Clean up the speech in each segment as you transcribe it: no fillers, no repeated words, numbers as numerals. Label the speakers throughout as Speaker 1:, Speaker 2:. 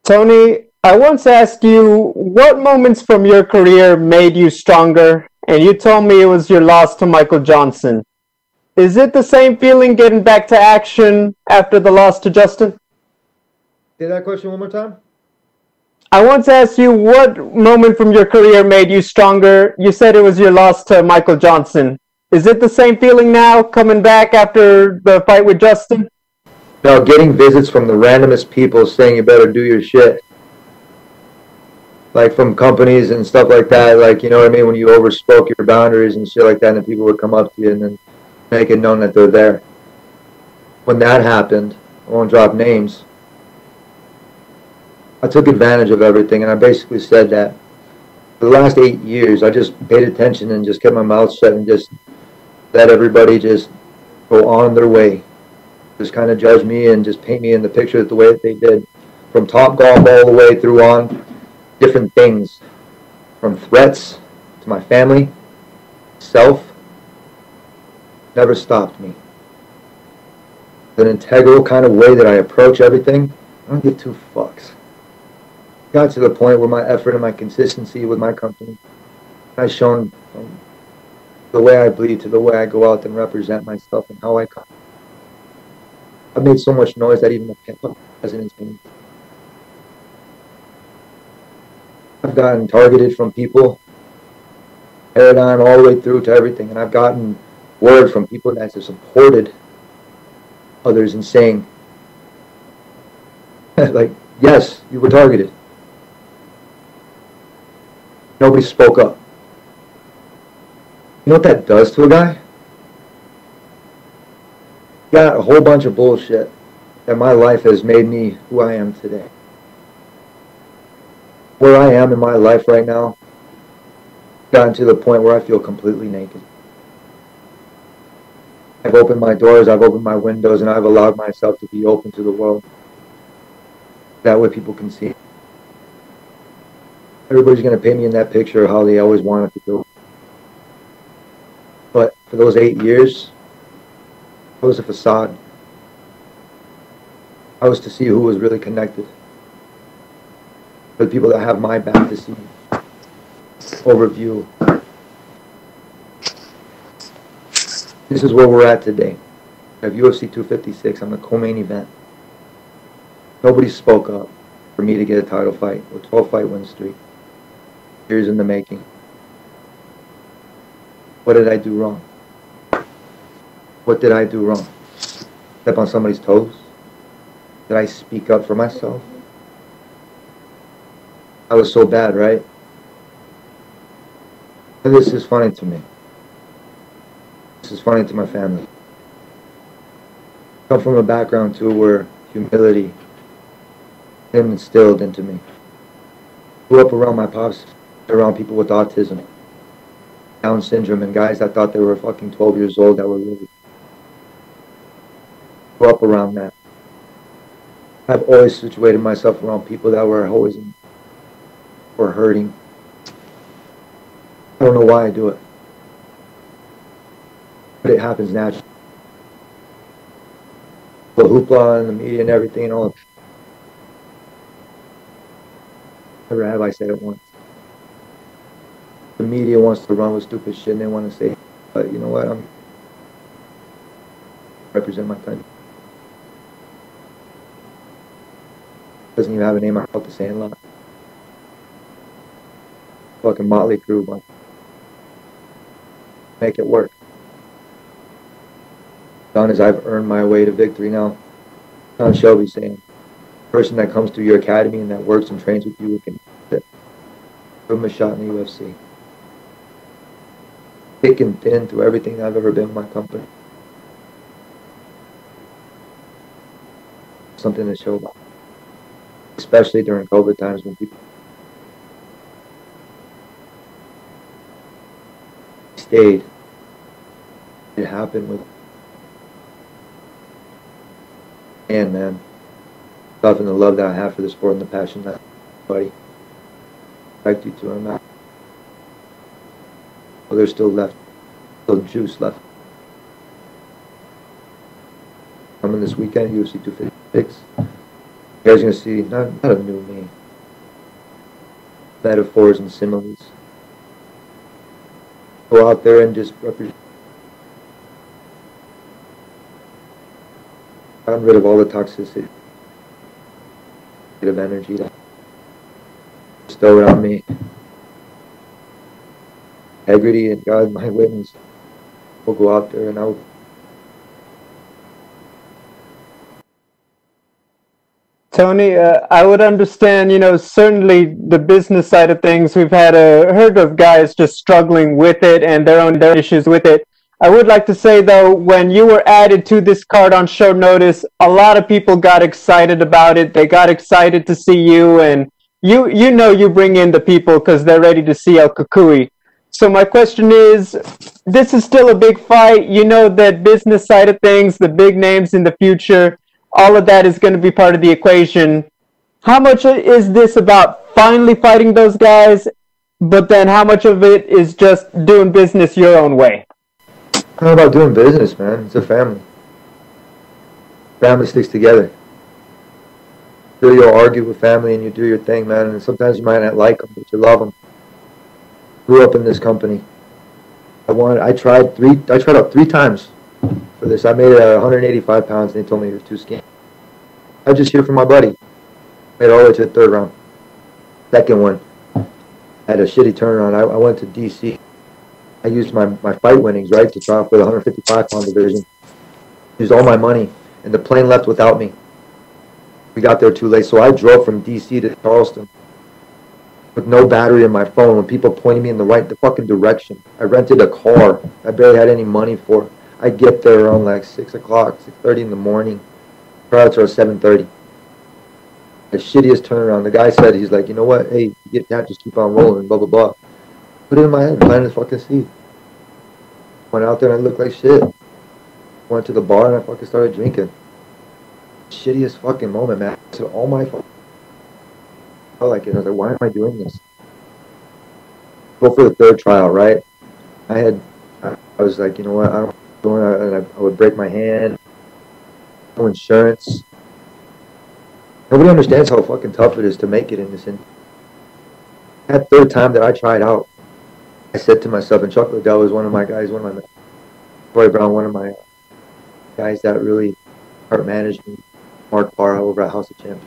Speaker 1: Tony, I once asked you what moments from your career made you stronger, and you told me it was your loss to Michael Johnson. Is it the same feeling getting back to action after the loss to Justin?
Speaker 2: Say that question one more time.
Speaker 1: I once asked you what moment from your career made you stronger. You said it was your loss to Michael Johnson. Is it the same feeling now coming back after the fight with Justin?
Speaker 2: No, getting visits from the randomest people saying you better do your shit. Like from companies and stuff like that. Like, you know what I mean? When you overspoke your boundaries and shit like that, and then people would come up to you and then make it known that they're there. When that happened, I won't drop names, I took advantage of everything, and I basically said that for the last 8 years, I just paid attention and just kept my mouth shut and just let everybody just go on their way. Just kind of judge me and just paint me in the picture the way that they did. From Top Golf all the way through on different things. From threats to my family, self, never stopped me. An integral kind of way that I approach everything, I don't give two fucks. Got to the point where my effort and my consistency with my company has shown from the way I bleed to the way I go out and represent myself and how I come. I've made so much noise that even the president's been. I've gotten targeted from people, paradigm all the way through to everything, and I've gotten word from people that have supported others in saying, like, yes, you were targeted. Nobody spoke up. You know what that does to a guy? Got a whole bunch of bullshit that my life has made me who I am today. Where I am in my life right now, gotten to the point where I feel completely naked. I've opened my doors, I've opened my windows, and I've allowed myself to be open to the world. That way people can see. Everybody's going to paint me in that picture of how they always wanted to do. But for those 8 years, it was a facade. I was to see who was really connected. For the people that have my back to see. Overview. This is where we're at today. I have UFC 256. I'm the co-main event. Nobody spoke up for me to get a title fight. A 12-fight win streak. Years in the making. What did I do wrong? What did I do wrong? Step on somebody's toes? Did I speak up for myself? I was so bad, right? And this is funny to me. This is funny to my family. I come from a background too where humility been instilled into me. Grew up around my pops, around people with autism, Down syndrome, and guys that thought they were fucking 12 years old that were really. Grew up around that. I've always situated myself around people that were always were hurting. I don't know why I do it, but it happens naturally. The hoopla and the media and everything and all. Never have I said it once. The media wants to run with stupid shit and they want to say, but you know what? I'm represent my country. Doesn't even have a name. I felt the same lot. Fucking Motley Crue, but make it work. Done as I've earned my way to victory now. John Shelby saying, the person that comes through your academy and that works and trains with you can give him a shot in the UFC. Thick and thin through everything I've ever been with my company. Something to show about. Especially during COVID times when people stayed. It happened with man. Love and the love that I have for the sport and the passion that buddy. Respect you to him. Well, there's still left. Still juice left. Coming this weekend, UFC 256. You guys are gonna see not a new me. Metaphors and similes. Go out there and just represent. Gotten rid of all the toxicity of energy that bestowed on me. Integrity and God, my witness. We'll go out there and I'll.
Speaker 1: Tony, I would understand, certainly the business side of things. We've had heard of guys just struggling with it and their own issues with it. I would like to say, though, when you were added to this card on short notice, a lot of people got excited about it. They got excited to see you, and you bring in the people because they're ready to see El Kukui. So my question is, this is still a big fight. You know that business side of things, the big names in the future, all of that is going to be part of the equation. How much is this about finally fighting those guys, but then how much of it is just doing business your own way?
Speaker 2: It's not about doing business, man. It's a family. Family sticks together. Really, you'll argue with family and you do your thing, man. And sometimes you might not like them, but you love them. Grew up in this company. I tried out 3 times for this. I made it 185 pounds, and they told me you're too skinny. I just hear from my buddy. Made it all the way to the 3rd round. Second one, I had a shitty turnaround. I went to DC. I used my fight winnings, right, to try out for the 155-pound division. Used all my money, and the plane left without me. We got there too late, so I drove from DC to Charleston with no battery in my phone when people pointed me in the fucking direction. I rented a car. I barely had any money for it. I get there around like 6 o'clock, 6:30 in the morning. Tryouts are 7:30. The shittiest turnaround. The guy said, he's like, you know what? Hey, you get that, just keep on rolling, blah, blah, blah. Put it in my head, planted the fucking seed. Went out there and I looked like shit. Went to the bar and I fucking started drinking. Shittiest fucking moment, man. So all my fucking felt like it. I was like, why am I doing this? Go for the 3rd trial, right? I was like, you know what? I would break my hand. No insurance. Nobody understands how fucking tough it is to make it in this industry. That 3rd time that I tried out, I said to myself, and Chuck Liddell was one of my guys, Troy Brown, one of my guys that really heart managed me, Mark Parra over at House of Champions.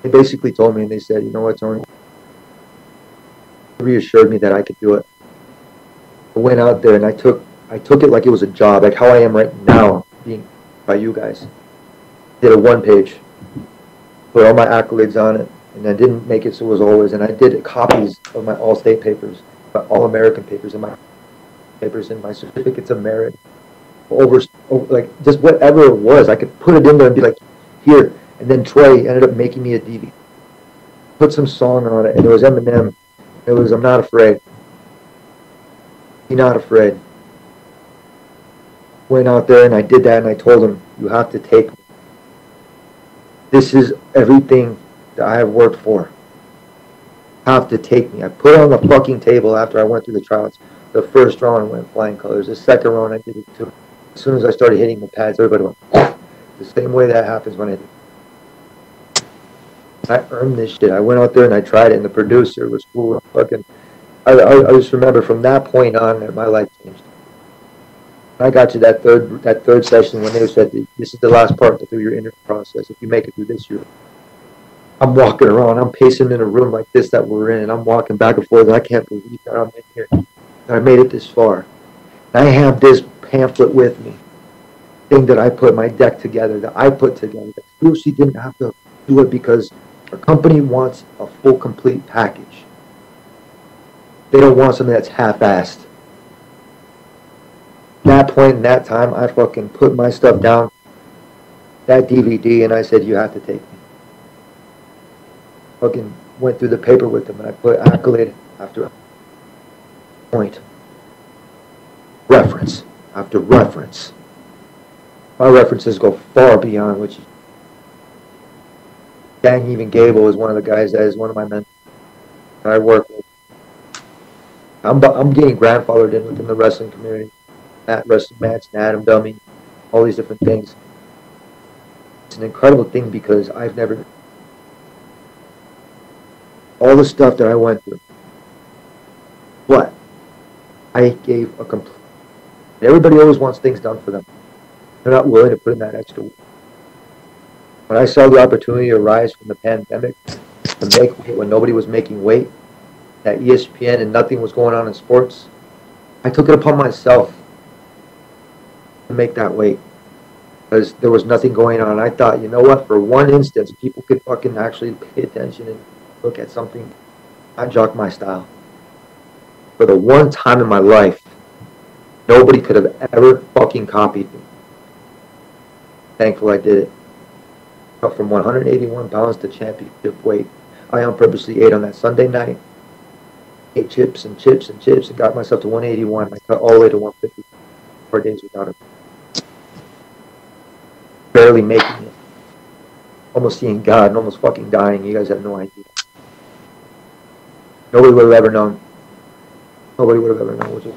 Speaker 2: They basically told me, and they said, you know what, Tony? They reassured me that I could do it. I went out there and I took it like it was a job, like how I am right now, being by you guys. Did a 1-page, put all my accolades on it, and I didn't make it so it was always. And I did copies of my All-State papers, my All-American papers, and my papers, and my certificates of merit. Over like just whatever it was, I could put it in there and be like, here. And then Troy ended up making me a DVD. Put some song on it, and it was Eminem. It was I'm Not Afraid. Be Not Afraid. Went out there and I did that, and I told him, you have to take me. This is everything that I have worked for. You have to take me. I put it on the fucking table after I went through the trials. The 1st round I went flying colors. The 2nd round I did it too. As soon as I started hitting the pads, everybody went, the same way that happens when I earned this shit. I went out there and I tried it, and the producer was cool. Fucking, I just remember from that point on that my life changed. I got to that third session when they said, this is the last part through your interview process. If you make it through this, I'm walking around. I'm pacing in a room like this that we're in, and I'm walking back and forth. And I can't believe that I'm in here. I made it this far. And I have this pamphlet with me, thing that I put my deck together, that I put together. That UFC didn't have to do it because our company wants a full, complete package. They don't want something that's half-assed. That point in that time, I fucking put my stuff down, that DVD, and I said, you have to take me. Fucking went through the paper with them, and I put accolade after point. Reference after reference. My references go far beyond what you... Dang, even Gable is one of the guys that is one of my mentors that I work with. I'm getting grandfathered in within the wrestling community. At wrestling match, Adam Dummy, all these different things. it's an incredible thing because I've never, all the stuff that I went through, but I gave a complete, everybody always wants things done for them. They're not willing to put in that extra work. When I saw the opportunity arise from the pandemic to make weight when nobody was making weight at ESPN and nothing was going on in sports, I took it upon myself to make that weight because there was nothing going on. I thought, you know what, for one instance, people could fucking actually pay attention and look at something, not jock my style. For the one time in my life, nobody could have ever fucking copied me. Thankful I did it. Up from 181 pounds to championship weight. I purposely ate on that Sunday night. Ate chips and chips and chips and got myself to 181. I cut all the way to 150 4 days without it. Barely making it. Almost seeing God and almost fucking dying. You guys have no idea. Nobody would have ever known. Nobody would have ever known, except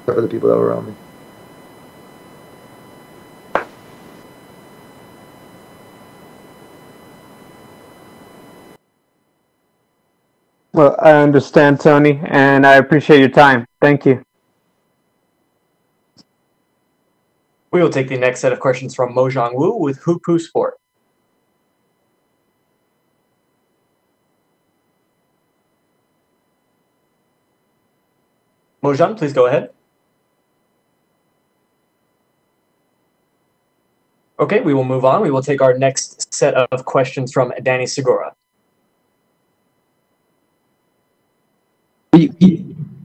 Speaker 2: for the people that were around me.
Speaker 1: Well, I understand, Tony, and I appreciate your time. Thank you.
Speaker 3: We will take the next set of questions from Mojang Wu with Hupu Sport. Mojang, please go ahead. Okay, we will move on. We will take our next set of questions from Danny Segura.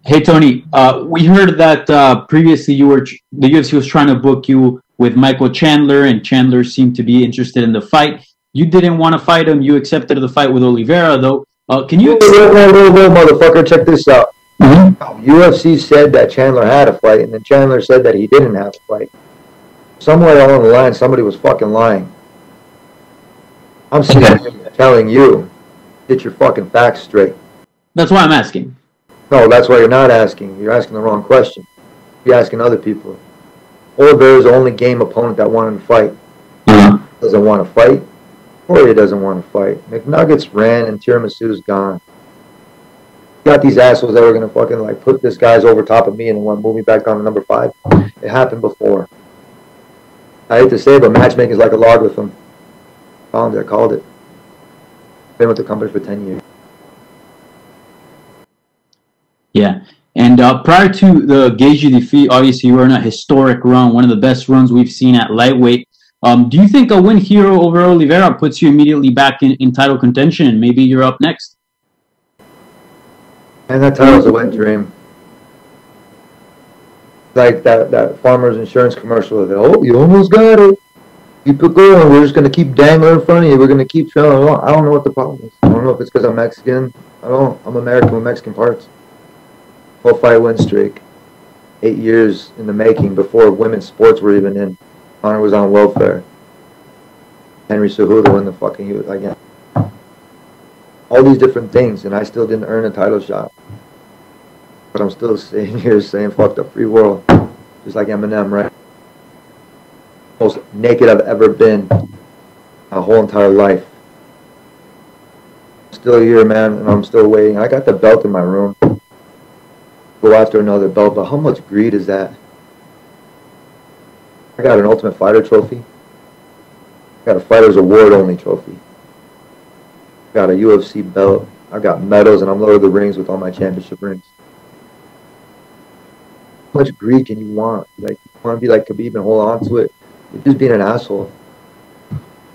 Speaker 4: Hey Tony, we heard that previously the UFC was trying to book you with Michael Chandler, and Chandler seemed to be interested in the fight. You didn't want to fight him. You accepted the fight with Oliveira, though. Can you?
Speaker 2: Whoa, motherfucker! Check this out. UFC said that Chandler had a fight, and then Chandler said that he didn't have a fight. Somewhere along the line, somebody was fucking lying. I'm sitting here telling you, get your fucking facts straight.
Speaker 4: That's why I'm asking.
Speaker 2: No, that's why you're not asking. You're asking the wrong question. You're asking other people. Oliveira is the only game opponent that wanted to fight. Doesn't want to fight. Poirier doesn't want to fight. McNuggets ran and Tiramisu's gone. Got these assholes that were going to fucking like put this guy's over top of me and want to move me back down to number 5. It happened before. I hate to say it, but matchmaking is like a logarithm. Found it, called it. Been with the company for 10 years.
Speaker 4: Yeah, and prior to the Gaethje defeat, obviously you were in a historic run, one of the best runs we've seen at lightweight. Do you think a win here over Oliveira puts you immediately back in title contention, and maybe you're up next?
Speaker 2: And that title's a wet dream. Like that farmer's insurance commercial. Oh, you almost got it. Keep it going. We're just going to keep dangling in front of you. We're going to keep trailing along. I don't know what the problem is. I don't know if it's because I'm Mexican. I don't know. I'm American with Mexican parts. 12-fight win streak. 8 years in the making before women's sports were even in. Honor was on welfare. Henry Cejudo in the fucking, he was like, yeah. All these different things, and I still didn't earn a title shot. But I'm still sitting here saying, fuck the free world. Just like Eminem, right? Most naked I've ever been my whole entire life. I'm still here, man, and I'm still waiting. I got the belt in my room. Go after another belt, but how much greed is that? I got an Ultimate Fighter trophy. I got a Fighter's Award only trophy. I got a UFC belt. I got medals, and I'm lower the rings with all my championship rings. How much greed can you want? Like, you want to be like Khabib and hold on to it? You're just being an asshole.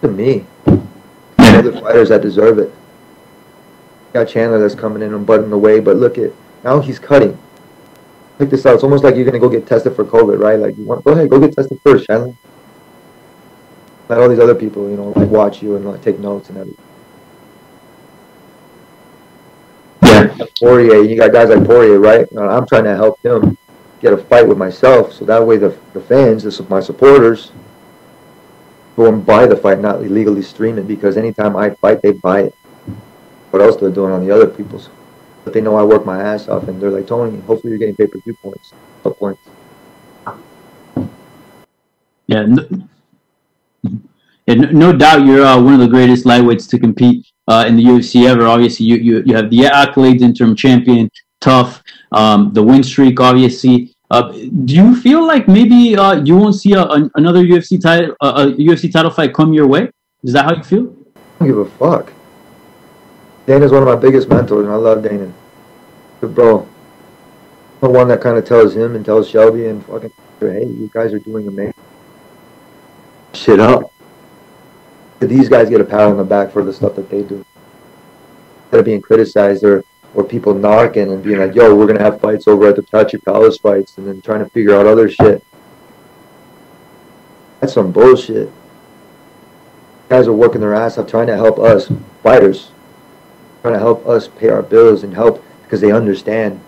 Speaker 2: To me. And other fighters that deserve it. Got Chandler that's coming in and butting away, but look at, now he's cutting. Check this out. It's almost like you're going to go get tested for COVID, right? Like, you want, go ahead, go get tested first, Chandler. Let all these other people, you know, like watch you and like take notes and everything. Yeah. Poirier, you got guys like Poirier, right? I'm trying to help him get a fight with myself, so that way the fans, my supporters, go and buy the fight, not illegally stream it, because anytime I fight, they buy it. What else they're doing on the other people's? But they know I work my ass off, and they're like, Tony, hopefully you're getting pay-per-view points, top points.
Speaker 4: Yeah, And no doubt you're one of the greatest lightweights to compete in the UFC ever. Obviously, you have the accolades, interim champion, tough, the win streak, obviously. Do you feel like maybe you won't see another UFC title fight come your way? Is that how you feel?
Speaker 2: I don't give a fuck. Dana's one of my biggest mentors, and I love Dana. But bro, I'm the one that kind of tells him and tells Shelby and fucking, hey, you guys are doing amazing. Shit up. These guys get a pat on the back for the stuff that they do. Instead of being criticized or people knocking and being like, yo, we're going to have fights over at the Tachi Palace fights and then trying to figure out other shit. That's some bullshit. Guys are working their ass off trying to help us fighters, trying to help us pay our bills and help because they understand.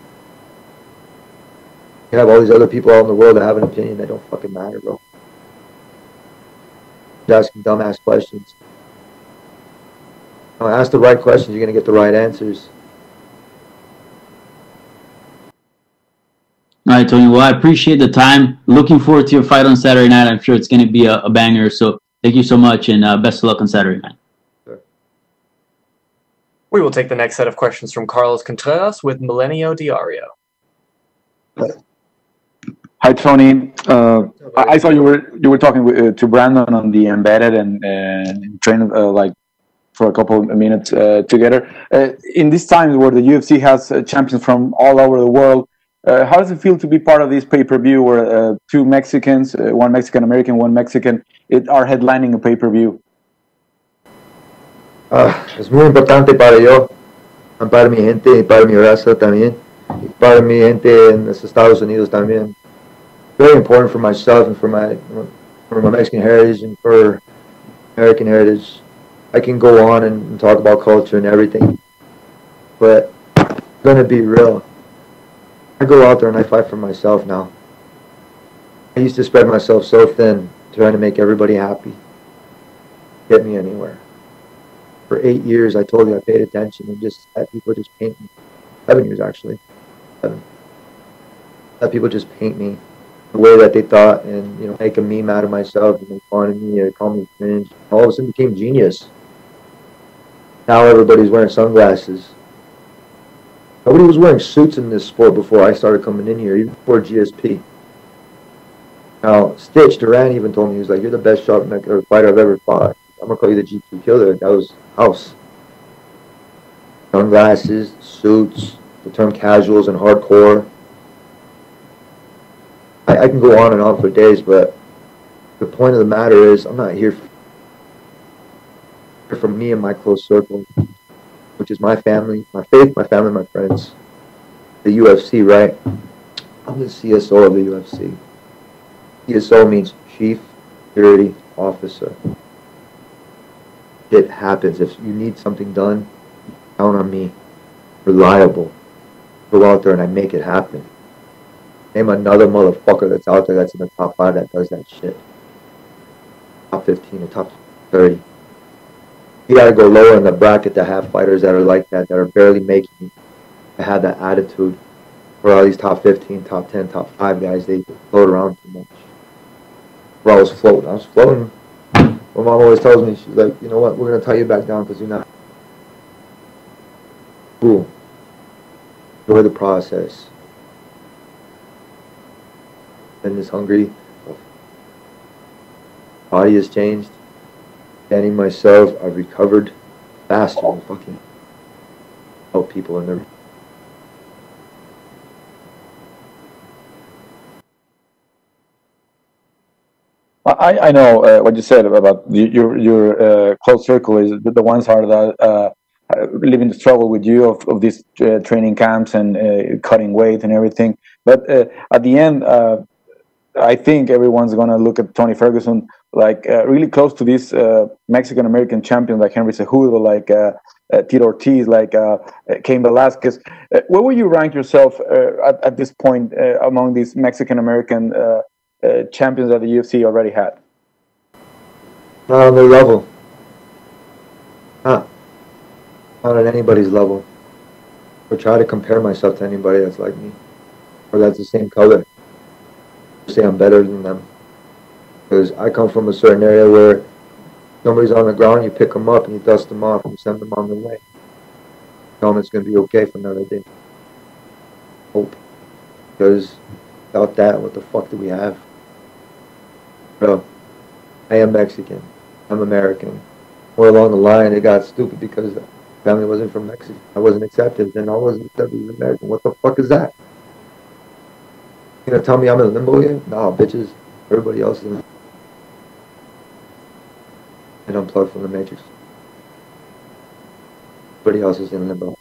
Speaker 2: You have all these other people out in the world that have an opinion that don't fucking matter, bro. You're asking dumbass questions. Ask the right questions, you're going to get the right answers.
Speaker 4: All right, Tony. Well, I appreciate the time. Looking forward to your fight on Saturday night. I'm sure it's going to be a banger. So thank you so much, and best of luck on Saturday night.
Speaker 2: Sure.
Speaker 3: We will take the next set of questions from Carlos Contreras with Milenio Diario.
Speaker 5: Hi, Tony. I saw you were talking to Brandon on the embedded and trained like for a couple of minutes together. In these times where the UFC has champions from all over the world, how does it feel to be part of this pay-per-view where two Mexicans, one Mexican-American, one Mexican, are headlining a pay-per-view?
Speaker 2: Es muy importante para yo, para mi gente y para mi raza también, y para mi gente en los Estados Unidos también. Very important for myself and for my Mexican heritage and for American heritage. I can go on and talk about culture and everything, but I'm gonna be real. I go out there and I fight for myself now. I used to spread myself so thin, trying to make everybody happy. Get me anywhere. For 8 years, I told you I paid attention and just had people just paint me. 7 years, actually. 7. Let people just paint me the way that they thought and, make a meme out of myself and make fun of me or call me cringe. All of a sudden became genius. Now everybody's wearing sunglasses. Nobody was wearing suits in this sport before I started coming in here, even before GSP. Now, Stitch Duran even told me, he was like, you're the best fighter I've ever fought. I'm going to call you the G2 killer. That was house. Sunglasses, suits, the term casuals and hardcore. I can go on and on for days, but the point of the matter is I'm not here for me and my close circle, which is my family, my faith, my family, my friends. The UFC, right? I'm the CSO of the UFC. CSO means Chief Security Officer. It happens. If you need something done, count on me. Reliable. Go out there and I make it happen. Name another motherfucker that's out there that's in the top 5 that does that shit. Top 15 or top 30. You gotta go lower in the bracket to have fighters that are like that are barely making it, to have that attitude. For all these top 15, top 10, top 5 guys, they float around too much. Where I was floating. My mom always tells me, she's like, you know what, we're gonna tie you back down because you're not cool. Enjoy the process. And is hungry. Body has changed. Standing myself, I've recovered faster than fucking help people in their.
Speaker 5: I know what you said about your close circle is the ones are that living the struggle with you of these training camps and cutting weight and everything. But at the end, I think everyone's gonna look at Tony Ferguson like really close to this Mexican American champion like Henry Cejudo, like Tito Ortiz, like Cain Velasquez. Where would you rank yourself at this point among these Mexican American champions that the UFC already had?
Speaker 2: Not on their level. Not on anybody's level. Or try to compare myself to anybody that's like me. Or that's the same color. Say I'm better than them. Because I come from a certain area where Somebody's on the ground, you pick them up and you dust them off and you send them on their way. Tell them it's going to be okay for another day. Hope. Because without that, what the fuck do we have? Bro, I am Mexican. I'm American. More along the line, it got stupid because the family wasn't from Mexico. I wasn't accepted, and I wasn't accepted as American. What the fuck is that? You gonna tell me I'm in limbo here? Nah, bitches. Everybody else is. And unplugged from the matrix. Everybody else is in limbo.